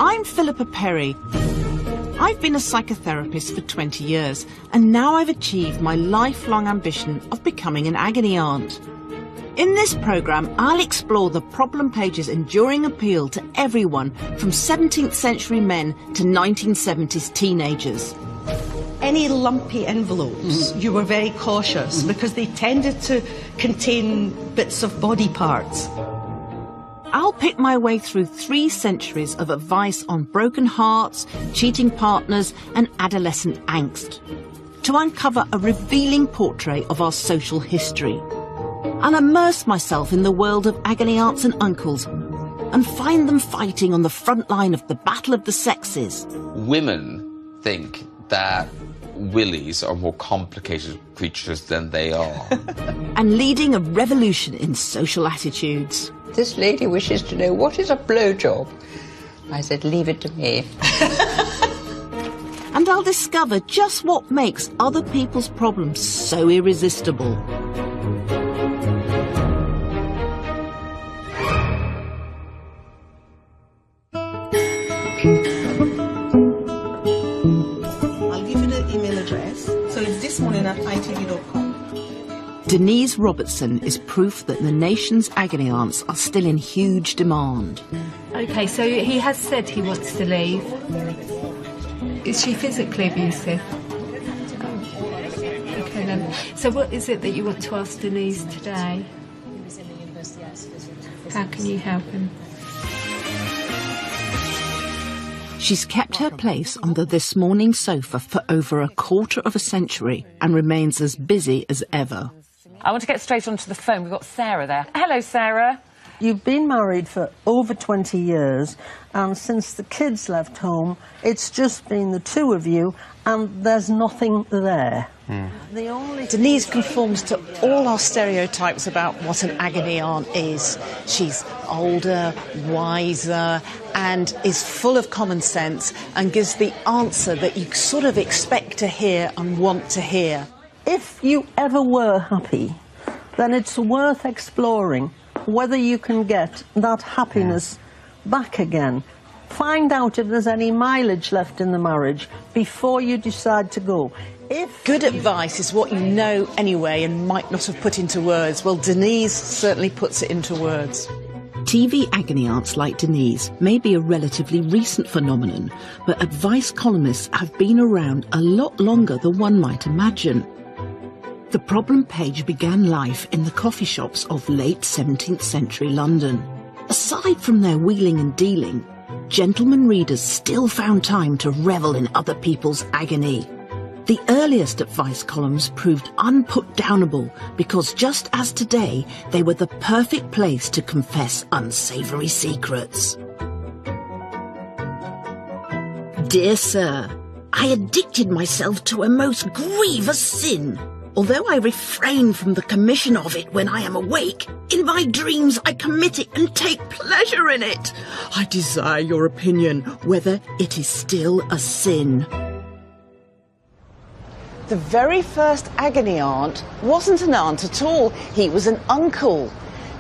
I'm Philippa Perry. I've been a psychotherapist for 20 years, and now I've achieved my lifelong ambition of becoming an agony aunt. In this programme, I'll explore the problem page's enduring appeal to everyone from 17th century men to 1970s teenagers. Any lumpy envelopes, you were very cautious because they tended to contain bits of body parts. I'll pick my way through 3 centuries of advice on broken hearts, cheating partners and adolescent angst to uncover a revealing portrait of our social history. I'll immerse myself in the world of agony aunts and uncles and find them fighting on the front line of the battle of the sexes. Women think that willies are more complicated creatures than they are. And leading a revolution in social attitudes. This lady wishes to know, what is a blowjob? I said, leave it to me. And I'll discover just what makes other people's problems so irresistible. I'll give you the email address. So it's thismorning@itv.com. Denise Robertson is proof that the nation's agony aunts are still in huge demand. OK, so he has said he wants to leave. Is she physically abusive? OK then. So what is it that you want to ask Denise today? How can you help him? She's kept her place on the This Morning sofa for over a quarter of a century and remains as busy as ever. I want to get straight onto the phone. We've got Sarah there. Hello, Sarah. You've been married for over 20 years, and since the kids left home, it's just been the two of you, and there's nothing there. The only Denise conforms to all our stereotypes about what an agony aunt is. She's older, wiser, and is full of common sense and gives the answer that you sort of expect to hear and want to hear. If you ever were happy, then it's worth exploring whether you can get that happiness back again. Find out if there's any mileage left in the marriage before you decide to go. If Good advice is what you know anyway and might not have put into words. Well, Denise certainly puts it into words. TV agony aunts like Denise may be a relatively recent phenomenon, but advice columnists have been around a lot longer than one might imagine. The problem page began life in the coffee shops of late 17th century London. Aside from their wheeling and dealing, gentlemen readers still found time to revel in other people's agony. The earliest advice columns proved unputdownable because just as today, they were the perfect place to confess unsavoury secrets. Dear Sir, I addicted myself to a most grievous sin. Although I refrain from the commission of it when I am awake, in my dreams I commit it and take pleasure in it. I desire your opinion whether it is still a sin. The very first agony aunt wasn't an aunt at all. He was an uncle.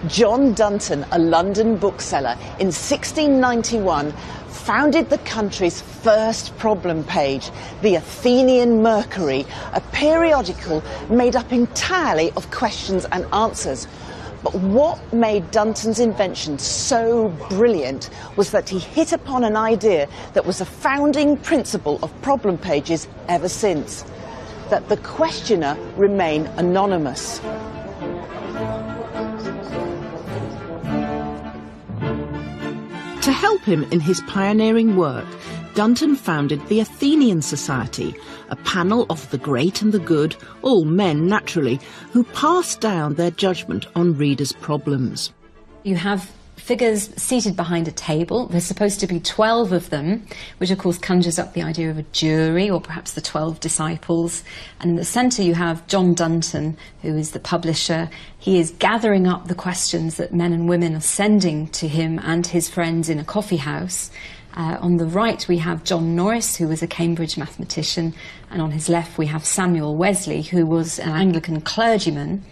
John Dunton, a London bookseller, in 1691 founded the country's first problem page, the Athenian Mercury, a periodical made up entirely of questions and answers. But what made Dunton's invention so brilliant was that he hit upon an idea that was a founding principle of problem pages ever since, that the questioner remain anonymous. To help him in his pioneering work, Dunton founded the Athenian Society, a panel of the great and the good, all men naturally, who passed down their judgment on readers' problems. You have figures seated behind a table. There's supposed to be 12 of them, which of course conjures up the idea of a jury or perhaps the 12 disciples. And in the centre you have John Dunton, who is the publisher. He is gathering up the questions that men and women are sending to him and his friends in a coffee house. On the right we have John Norris, who was a Cambridge mathematician, and on his left we have Samuel Wesley, who was an Anglican clergyman.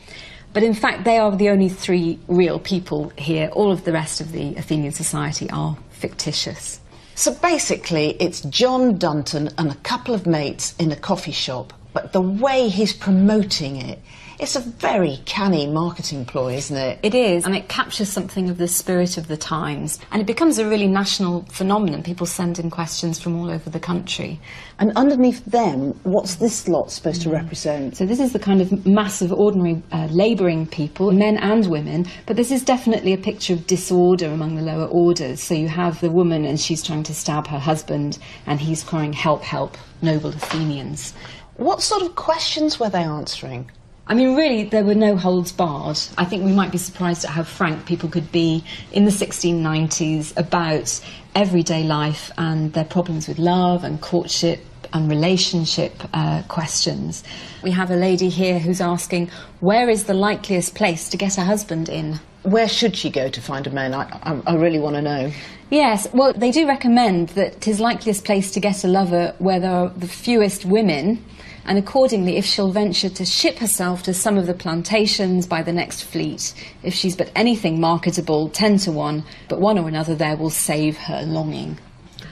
But in fact they are the only 3 real people here. All of the rest of the Athenian Society are fictitious. So basically, it's John Dunton and a couple of mates in a coffee shop, but the way he's promoting it, it's a very canny marketing ploy, isn't it? It is, and it captures something of the spirit of the times, and it becomes a really national phenomenon. People send in questions from all over the country. And underneath them, what's this lot supposed to represent? So this is the kind of mass of ordinary labouring people, men and women, but this is definitely a picture of disorder among the lower orders. So you have the woman and she's trying to stab her husband, and he's crying, "Help, help, noble Athenians." What sort of questions were they answering? I mean, really, there were no holds barred. I think we might be surprised at how frank people could be in the 1690s about everyday life and their problems with love and courtship and relationship questions. We have a lady here who's asking, where is the likeliest place to get a husband in? Where should she go to find a man? I really want to know. Yes, well, they do recommend that 'tis likeliest place to get a lover where there are the fewest women, and accordingly, if she'll venture to ship herself to some of the plantations by the next fleet, if she's but anything marketable, 10 to 1, but one or another there will save her longing.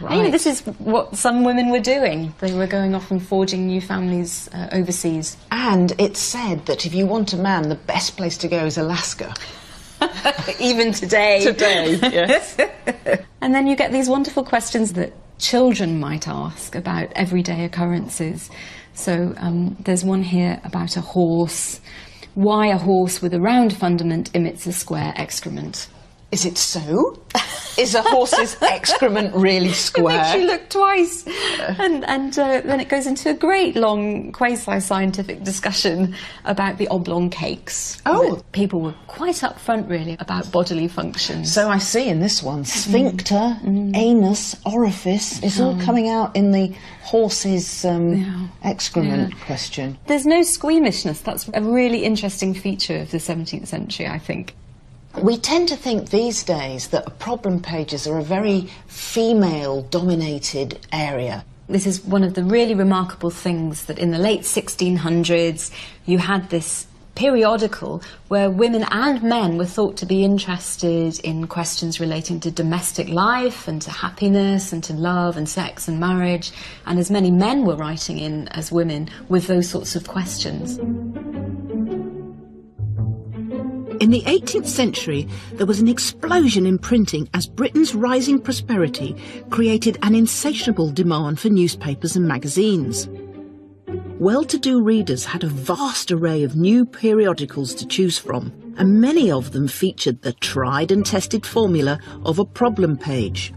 Right. And, you know, this is what some women were doing. They were going off and forging new families overseas. And it's said that if you want a man, the best place to go is Alaska. Even today. Today, yes. And then you get these wonderful questions that children might ask about everyday occurrences. So there's one here about a horse. Why a horse with a round fundament emits a square excrement? Is it so? Is a horse's excrement really square? It makes you look twice. And then it goes into a great long quasi-scientific discussion about the oblong cakes. Oh! People were quite upfront, really, about bodily functions. So I see in this one, sphincter, anus, orifice, it's all coming out in the horse's excrement question. There's no squeamishness. That's a really interesting feature of the 17th century, I think. We tend to think these days that problem pages are a very female-dominated area. This is one of the really remarkable things, that in the late 1600s you had this periodical where women and men were thought to be interested in questions relating to domestic life and to happiness and to love and sex and marriage, and as many men were writing in as women with those sorts of questions. In the 18th century, there was an explosion in printing as Britain's rising prosperity created an insatiable demand for newspapers and magazines. Well-to-do readers had a vast array of new periodicals to choose from, and many of them featured the tried and tested formula of a problem page.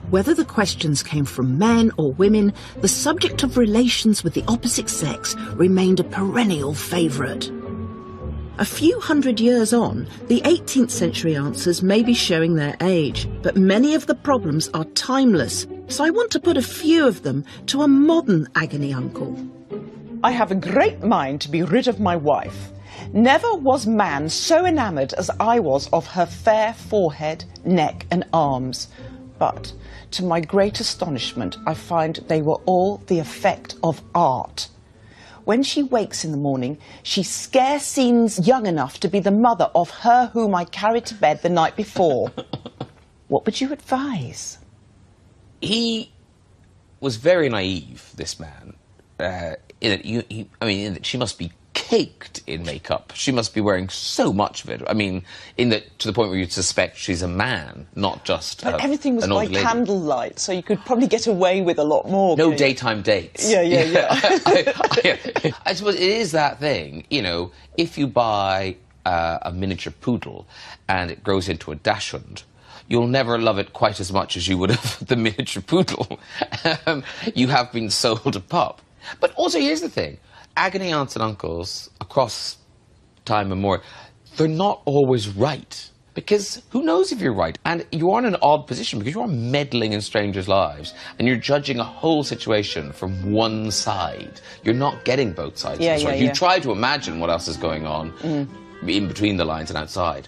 Whether the questions came from men or women, the subject of relations with the opposite sex remained a perennial favourite. A few hundred years on, the 18th century answers may be showing their age, but many of the problems are timeless, so I want to put a few of them to a modern agony uncle. I have a great mind to be rid of my wife. Never was man so enamoured as I was of her fair forehead, neck and arms. But, to my great astonishment, I find they were all the effect of art. When she wakes in the morning, she scarce seems young enough to be the mother of her whom I carried to bed the night before. What would you advise? He was very naive, this man. In that she must be caked in makeup. She must be wearing so much of it. I mean, to the point where you'd suspect she's a man, not just But everything was an by old lady. Candlelight, so you could probably get away with a lot more. No daytime dates. Yeah. I suppose it is that thing, you know, if you buy a miniature poodle and it grows into a dachshund, you'll never love it quite as much as you would have the miniature poodle. You have been sold a pup. But also, here's the thing. Agony aunts and uncles, across time and more, they're not always right. Because who knows if you're right? And you are in an odd position because you are meddling in strangers' lives and you're judging a whole situation from one side. You're not getting both sides of the story. You try to imagine what else is going on in between the lines and outside.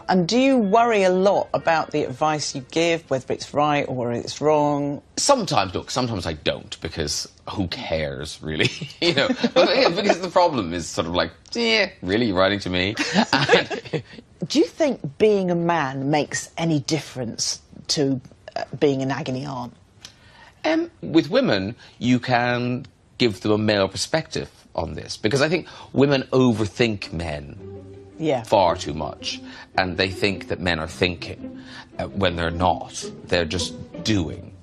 And do you worry a lot about the advice you give, whether it's right or whether it's wrong? Sometimes, look, sometimes I don't, because who cares, really? You know, because the problem is sort of like, really, you're writing to me? Do you think being a man makes any difference to being an agony aunt? With women, you can give them a male perspective on this, because I think women overthink men far too much, and they think that men are thinking when they're not. They're just doing.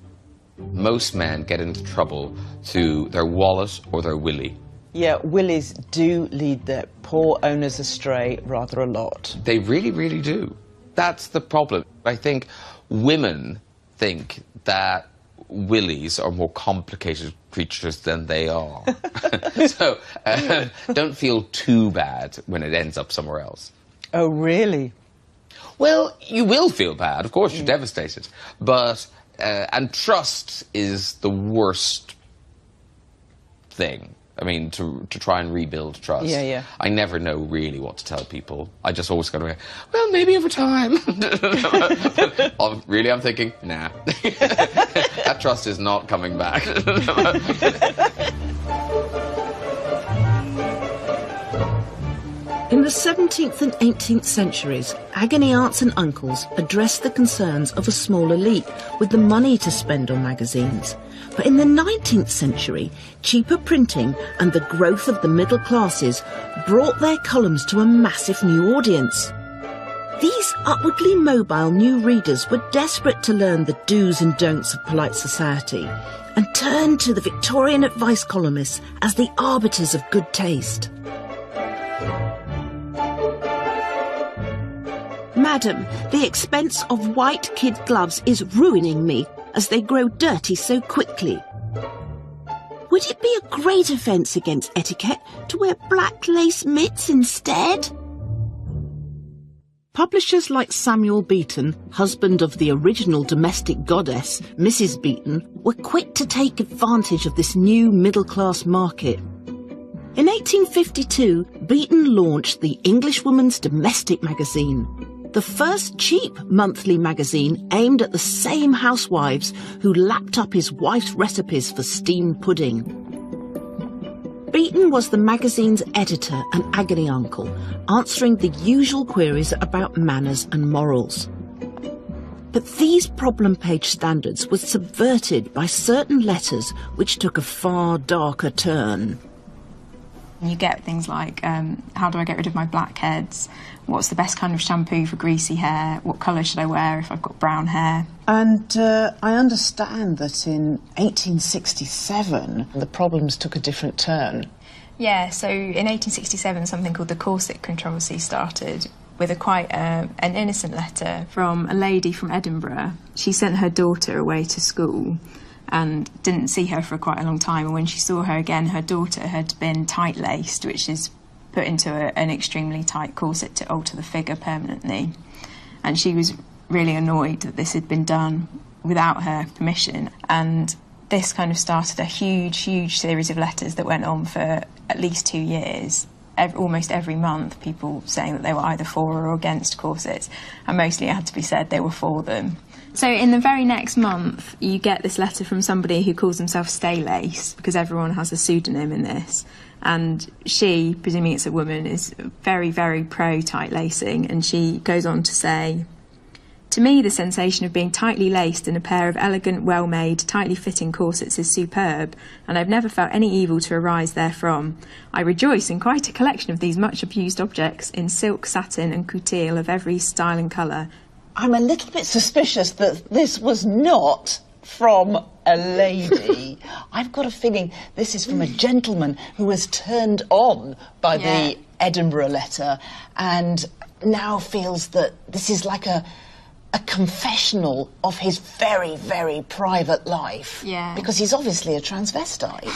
Most men get into trouble through their wallet or their willy. Yeah, willies do lead their poor owners astray rather a lot. They really, really do. That's the problem. I think women think that willies are more complicated creatures than they are. So don't feel too bad when it ends up somewhere else. Oh, really? Well, you will feel bad. Of course, you're devastated. But, and trust is the worst thing. I mean, to try and rebuild trust. Yeah, yeah. I never know really what to tell people. I just always go, well, maybe over time. Really, I'm thinking, nah. That trust is not coming back. In the 17th and 18th centuries, agony aunts and uncles addressed the concerns of a small elite with the money to spend on magazines. But in the 19th century, cheaper printing and the growth of the middle classes brought their columns to a massive new audience. These upwardly mobile new readers were desperate to learn the do's and don'ts of polite society and turned to the Victorian advice columnists as the arbiters of good taste. Madam, the expense of white kid gloves is ruining me, as they grow dirty so quickly. Would it be a great offence against etiquette to wear black lace mitts instead? Publishers like Samuel Beeton, husband of the original domestic goddess, Mrs. Beeton, were quick to take advantage of this new middle-class market. In 1852, Beeton launched the Englishwoman's Domestic Magazine, the first cheap monthly magazine aimed at the same housewives who lapped up his wife's recipes for steamed pudding. Beeton was the magazine's editor and agony uncle, answering the usual queries about manners and morals. But these problem page standards were subverted by certain letters which took a far darker turn. You get things like, how do I get rid of my blackheads? What's the best kind of shampoo for greasy hair? What colour should I wear if I've got brown hair? And I understand that in 1867 the problems took a different turn. Yeah, so in 1867 something called the corset controversy started with an innocent letter from a lady from Edinburgh. She sent her daughter away to school and didn't see her for quite a long time, and when she saw her again, her daughter had been tight-laced, which is put into an extremely tight corset to alter the figure permanently. And she was really annoyed that this had been done without her permission, and this kind of started a huge series of letters that went on for at least 2 years. Almost every month, people saying that they were either for or against corsets, and mostly it had to be said they were for them. So in the very next month, you get this letter from somebody who calls himself Staylace, because everyone has a pseudonym in this. And she, presuming it's a woman, is very, very pro-tight lacing. And she goes on to say, "To me, the sensation of being tightly laced in a pair of elegant, well-made, tightly fitting corsets is superb, and I've never felt any evil to arise therefrom. I rejoice in quite a collection of these much-abused objects in silk, satin and coutil of every style and colour." I'm a little bit suspicious that this was not from a lady. I've got a feeling this is from a gentleman who was turned on by the Edinburgh letter and now feels that this is like a confessional of his very, very private life. Yeah. Because he's obviously a transvestite.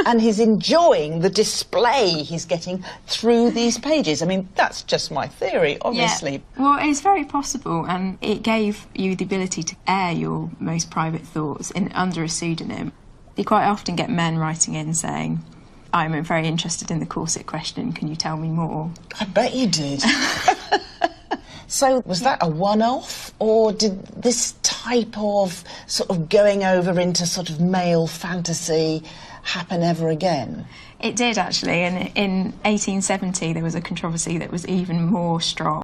And he's enjoying the display he's getting through these pages. I mean, that's just my theory, obviously. Yeah. Well, it's very possible, and it gave you the ability to air your most private thoughts under a pseudonym. You quite often get men writing in saying, "I'm very interested in the corset question, can you tell me more?" I bet you did. So was that a one-off, or did this type of sort of going over into sort of male fantasy happen ever again? It did, actually, and in 1870 there was a controversy that was even more strong.